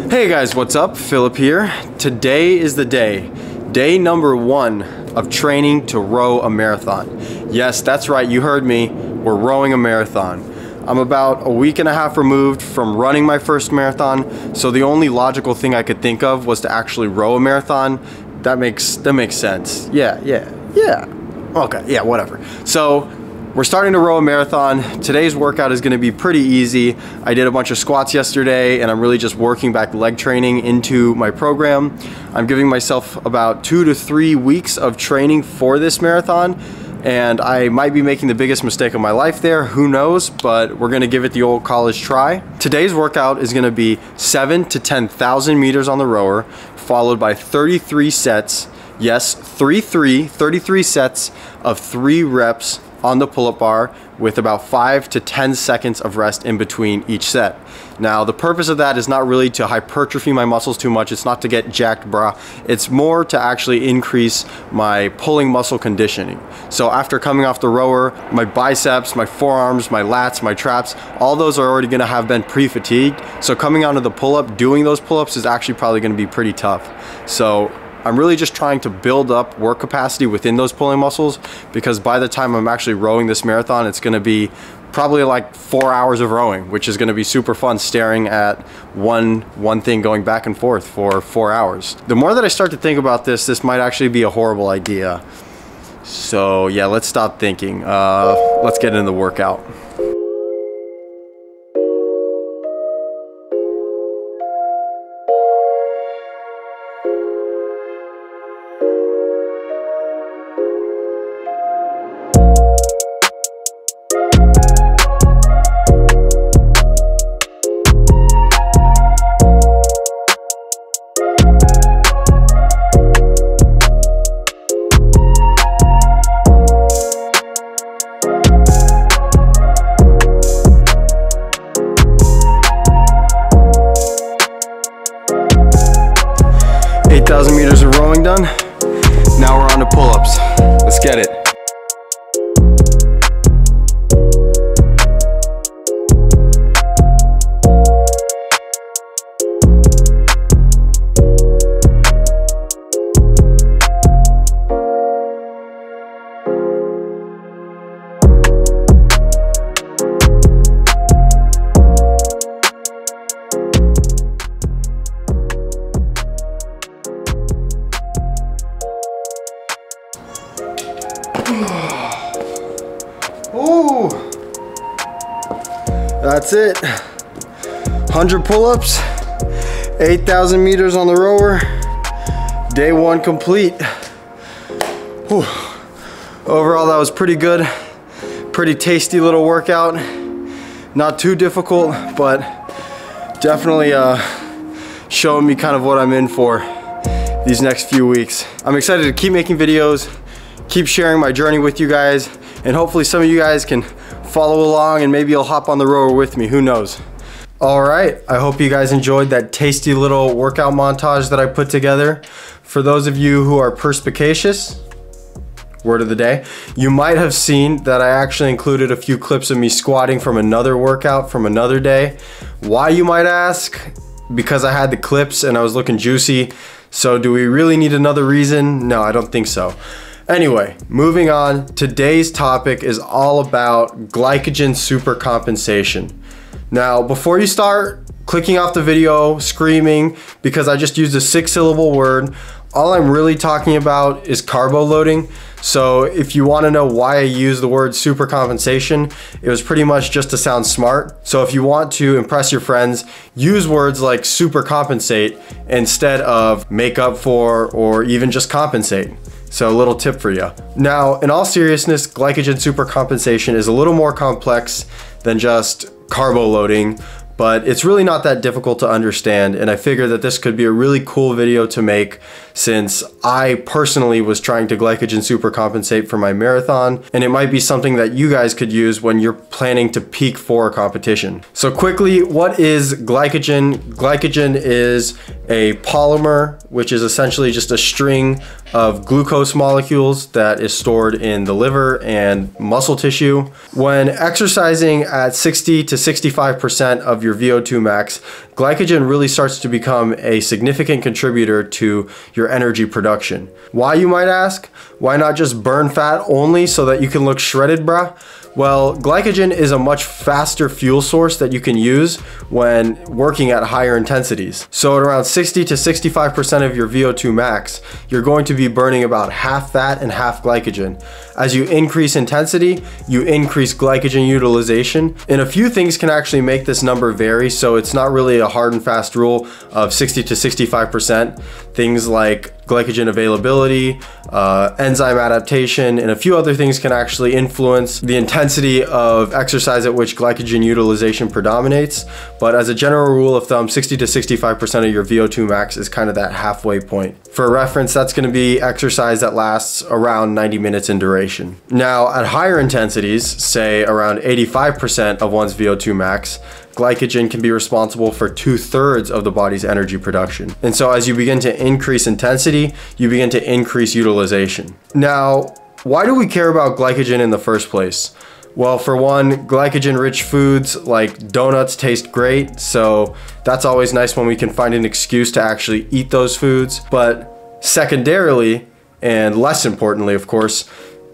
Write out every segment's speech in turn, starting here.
Hey guys, what's up? Philip here. Today is the day number 1 of training to row a marathon. Yes, that's right, you heard me. We're rowing a marathon. I'm about a week and a half removed from running my first marathon, so the only logical thing I could think of was to actually row a marathon. That makes sense. Yeah. Okay, yeah, whatever. So we're starting to row a marathon. Today's workout is gonna be pretty easy. I did a bunch of squats yesterday and I'm really just working back leg training into my program. I'm giving myself about 2 to 3 weeks of training for this marathon, and I might be making the biggest mistake of my life there, who knows, but we're gonna give it the old college try. Today's workout is gonna be 7 to 10,000 meters on the rower, followed by 33 sets. Yes, 33 sets of 3 reps on the pull-up bar with about 5 to 10 seconds of rest in between each set. Now, the purpose of that is not really to hypertrophy my muscles too much. It's not to get jacked, brah. It's more to actually increase my pulling muscle conditioning. So after coming off the rower, my biceps, my forearms, my lats, my traps, all those are already gonna have been pre-fatigued. So coming onto the pull-up, doing those pull-ups is actually probably gonna be pretty tough. So I'm really just trying to build up work capacity within those pulling muscles, because by the time I'm actually rowing this marathon, it's gonna be probably like 4 hours of rowing, which is gonna be super fun, staring at one thing going back and forth for 4 hours. The more that I start to think about this might actually be a horrible idea. So yeah, let's stop thinking. Let's get into the workout. Meters of rowing done. Now we're on to pull-ups. Let's get it. Ooh, that's it. 100 pull-ups, 8,000 meters on the rower. Day 1 complete. Whew. Overall, that was pretty good. Pretty tasty little workout. Not too difficult, but definitely showing me kind of what I'm in for these next few weeks. I'm excited to keep making videos, keep sharing my journey with you guys, and hopefully some of you guys can follow along and maybe you'll hop on the rower with me, who knows. All right, I hope you guys enjoyed that tasty little workout montage that I put together. For those of you who are perspicacious, word of the day, you might have seen that I actually included a few clips of me squatting from another workout from another day. Why, you might ask? Because I had the clips and I was looking juicy. So do we really need another reason? No, I don't think so. Anyway, moving on, today's topic is all about glycogen supercompensation. Now, before you start clicking off the video, screaming, because I just used a 6-syllable word, all I'm really talking about is carbo loading. So if you want to know why I use the word supercompensation, it was pretty much just to sound smart. So if you want to impress your friends, use words like supercompensate instead of make up for or even just compensate. So a little tip for you. Now, in all seriousness, glycogen supercompensation is a little more complex than just carbo loading, but it's really not that difficult to understand, and I figured that this could be a really cool video to make since I personally was trying to glycogen supercompensate for my marathon, and it might be something that you guys could use when you're planning to peak for a competition. So quickly, what is glycogen? Glycogen is a polymer, which is essentially just a string of glucose molecules that is stored in the liver and muscle tissue. When exercising at 60 to 65% of your VO2 max, glycogen really starts to become a significant contributor to your energy production. Why, you might ask? Why not just burn fat only so that you can look shredded, bruh? Well, glycogen is a much faster fuel source that you can use when working at higher intensities. So at around 60 to 65% of your VO2 max, you're going to be burning about half fat and half glycogen. As you increase intensity, you increase glycogen utilization. And a few things can actually make this number vary, so it's not really a hard and fast rule of 60 to 65%. Things like glycogen availability, enzyme adaptation, and a few other things can actually influence the intensity of exercise at which glycogen utilization predominates. But as a general rule of thumb, 60 to 65% of your VO2 max is kind of that halfway point. For reference, that's going to be exercise that lasts around 90 minutes in duration. Now, at higher intensities, say around 85% of one's VO2 max, glycogen can be responsible for 2/3 of the body's energy production. And so as you begin to increase intensity, you begin to increase utilization. Now, why do we care about glycogen in the first place? Well, for one, glycogen-rich foods like donuts taste great, so that's always nice when we can find an excuse to actually eat those foods. But secondarily, and less importantly, of course,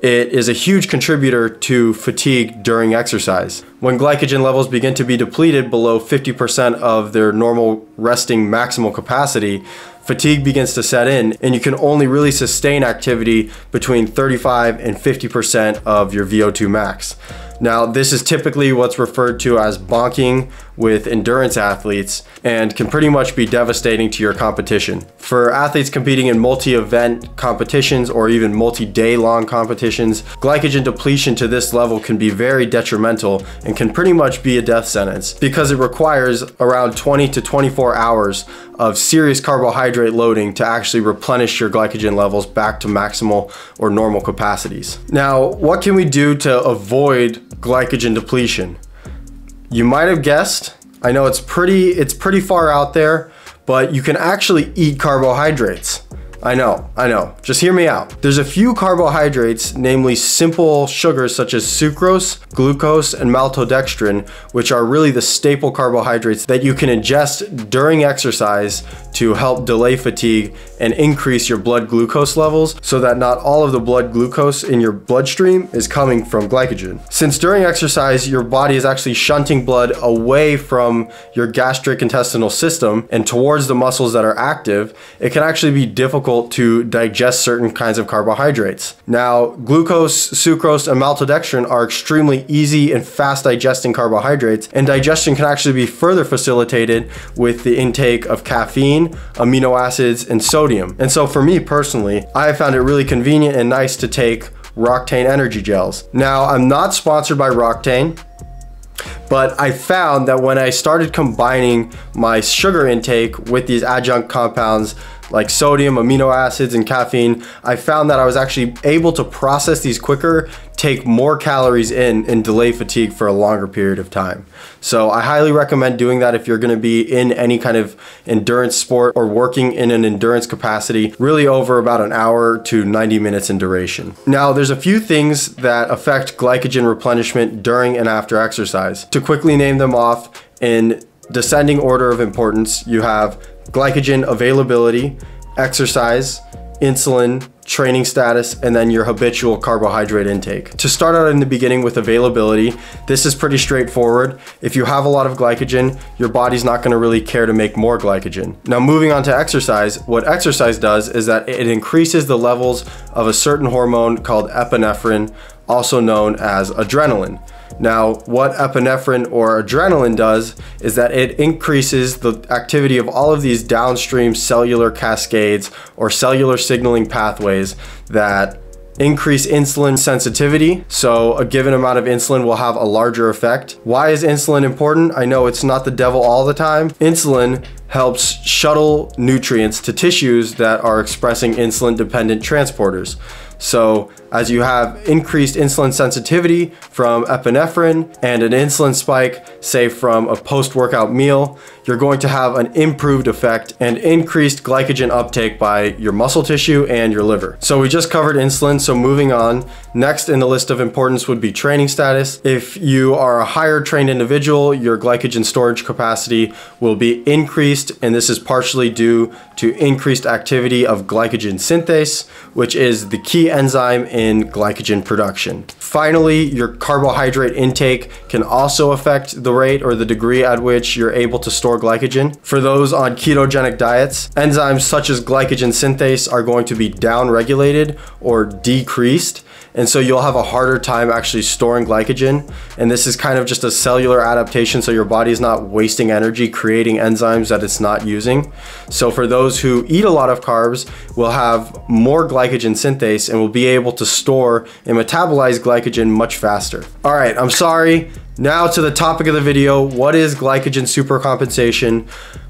it is a huge contributor to fatigue during exercise. When glycogen levels begin to be depleted below 50% of their normal resting maximal capacity, fatigue begins to set in, and you can only really sustain activity between 35 and 50% of your VO2 max. Now, this is typically what's referred to as bonking with endurance athletes and can pretty much be devastating to your competition. For athletes competing in multi-event competitions or even multi-day long competitions, glycogen depletion to this level can be very detrimental and can pretty much be a death sentence because it requires around 20 to 24 hours of serious carbohydrate loading to actually replenish your glycogen levels back to maximal or normal capacities. Now, what can we do to avoid glycogen depletion? You might have guessed, I know it's pretty far out there, but you can actually eat carbohydrates. I know, just hear me out. There's a few carbohydrates, namely simple sugars such as sucrose, glucose, and maltodextrin, which are really the staple carbohydrates that you can ingest during exercise to help delay fatigue and increase your blood glucose levels so that not all of the blood glucose in your bloodstream is coming from glycogen. Since during exercise, your body is actually shunting blood away from your gastric intestinal system and towards the muscles that are active, it can actually be difficult to digest certain kinds of carbohydrates. Now, glucose, sucrose, and maltodextrin are extremely easy and fast digesting carbohydrates, and digestion can actually be further facilitated with the intake of caffeine, amino acids, and sodium. And so for me personally, I have found it really convenient and nice to take Roctane energy gels. Now, I'm not sponsored by Roctane, but I found that when I started combining my sugar intake with these adjunct compounds like sodium, amino acids, and caffeine, I found that I was actually able to process these quicker, take more calories in, and delay fatigue for a longer period of time. So I highly recommend doing that if you're gonna be in any kind of endurance sport or working in an endurance capacity, really over about an hour to 90 minutes in duration. Now, there's a few things that affect glycogen replenishment during and after exercise. To quickly name them off in descending order of importance, you have glycogen availability, exercise, insulin, training status, and then your habitual carbohydrate intake. To start out in the beginning with availability, this is pretty straightforward. If you have a lot of glycogen, your body's not gonna really care to make more glycogen. Now, moving on to exercise, what exercise does is that it increases the levels of a certain hormone called epinephrine, also known as adrenaline. Now, what epinephrine or adrenaline does is that it increases the activity of all of these downstream cellular cascades or cellular signaling pathways that increase insulin sensitivity. So a given amount of insulin will have a larger effect. Why is insulin important? I know it's not the devil all the time. Insulin helps shuttle nutrients to tissues that are expressing insulin-dependent transporters. So as you have increased insulin sensitivity from epinephrine and an insulin spike, say from a post-workout meal, you're going to have an improved effect and increased glycogen uptake by your muscle tissue and your liver. So we just covered insulin, so moving on. Next in the list of importance would be training status. If you are a higher trained individual, your glycogen storage capacity will be increased, and this is partially due to increased activity of glycogen synthase, which is the key enzyme in glycogen production. Finally, your carbohydrate intake can also affect the rate or the degree at which you're able to store glycogen. For those on ketogenic diets, enzymes such as glycogen synthase are going to be downregulated or decreased, and so you'll have a harder time actually storing glycogen. And this is kind of just a cellular adaptation, so your body is not wasting energy creating enzymes that it's not using. So for those who eat a lot of carbs, will have more glycogen synthase and will be able to store and metabolize glycogen much faster. All right, I'm sorry. Now to the topic of the video, what is glycogen supercompensation?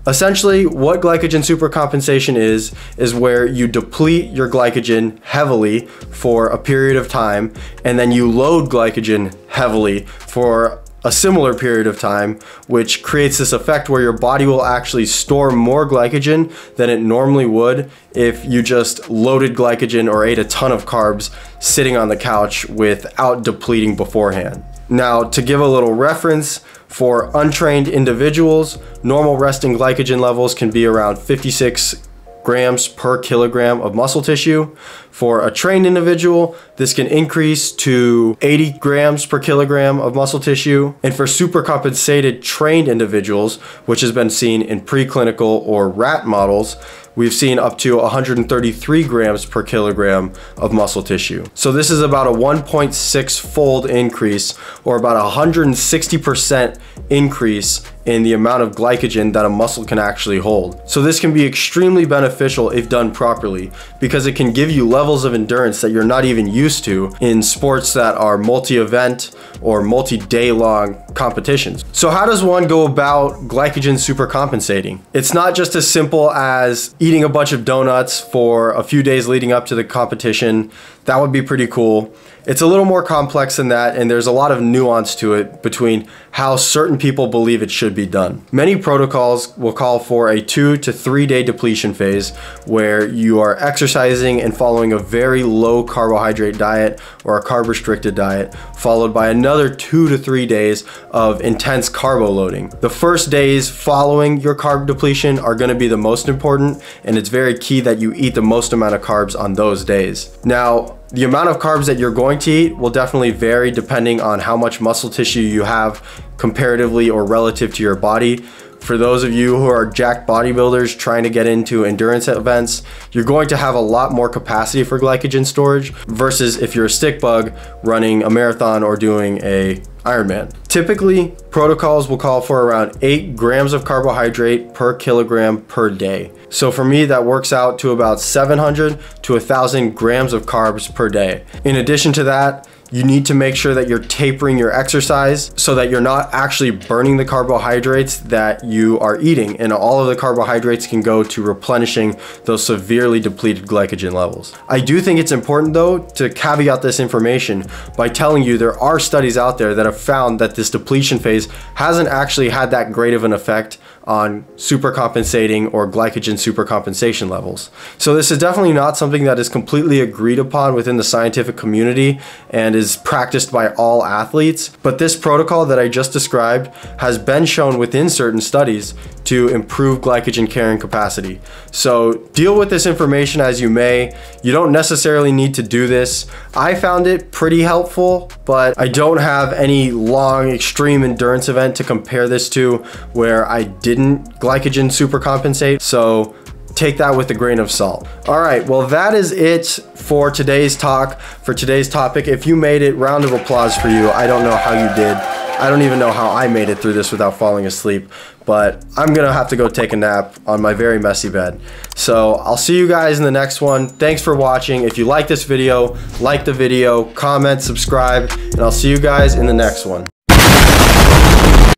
Essentially, what glycogen supercompensation is where you deplete your glycogen heavily for a period of time, and then you load glycogen heavily for a similar period of time, which creates this effect where your body will actually store more glycogen than it normally would if you just loaded glycogen or ate a ton of carbs sitting on the couch without depleting beforehand. Now, to give a little reference, for untrained individuals, normal resting glycogen levels can be around 56 grams per kilogram of muscle tissue. For a trained individual, this can increase to 80 grams per kilogram of muscle tissue. And for supercompensated trained individuals, which has been seen in preclinical or rat models, we've seen up to 133 grams per kilogram of muscle tissue. So this is about a 1.6-fold increase, or about 160% increase in the amount of glycogen that a muscle can actually hold. So this can be extremely beneficial if done properly, because it can give you levels of endurance that you're not even used to in sports that are multi-event or multi-day long competitions. So how does one go about glycogen supercompensating? It's not just as simple as eating a bunch of donuts for a few days leading up to the competition. That would be pretty cool. It's a little more complex than that, and there's a lot of nuance to it between how certain people believe it should be done. Many protocols will call for a 2 to 3 day depletion phase where you are exercising and following a very low carbohydrate diet or a carb restricted diet, followed by another 2 to 3 days of intense carbo loading. The first days following your carb depletion are going to be the most important, and it's very key that you eat the most amount of carbs on those days. Now, the amount of carbs that you're going to eat will definitely vary depending on how much muscle tissue you have comparatively or relative to your body. For those of you who are jacked bodybuilders trying to get into endurance events, you're going to have a lot more capacity for glycogen storage versus if you're a stick bug running a marathon or doing a Ironman. Typically, protocols will call for around 8 grams of carbohydrate per kilogram per day. So for me, that works out to about 700 to 1,000 grams of carbs per day. In addition to that, you need to make sure that you're tapering your exercise so that you're not actually burning the carbohydrates that you are eating, and all of the carbohydrates can go to replenishing those severely depleted glycogen levels. I do think it's important though to caveat this information by telling you there are studies out there that have found that this depletion phase hasn't actually had that great of an effect on supercompensating or glycogen supercompensation levels. So this is definitely not something that is completely agreed upon within the scientific community and is practiced by all athletes, but this protocol that I just described has been shown within certain studies to improve glycogen carrying capacity. So deal with this information as you may. You don't necessarily need to do this. I found it pretty helpful, but I don't have any long extreme endurance event to compare this to where I didn't glycogen supercompensate. So take that with a grain of salt. All right, well, that is it for today's talk, for today's topic. If you made it, round of applause for you. I don't know how you did. I don't even know how I made it through this without falling asleep, but I'm gonna have to go take a nap on my very messy bed. So I'll see you guys in the next one. Thanks for watching. If you like this video, like the video, comment, subscribe, and I'll see you guys in the next one.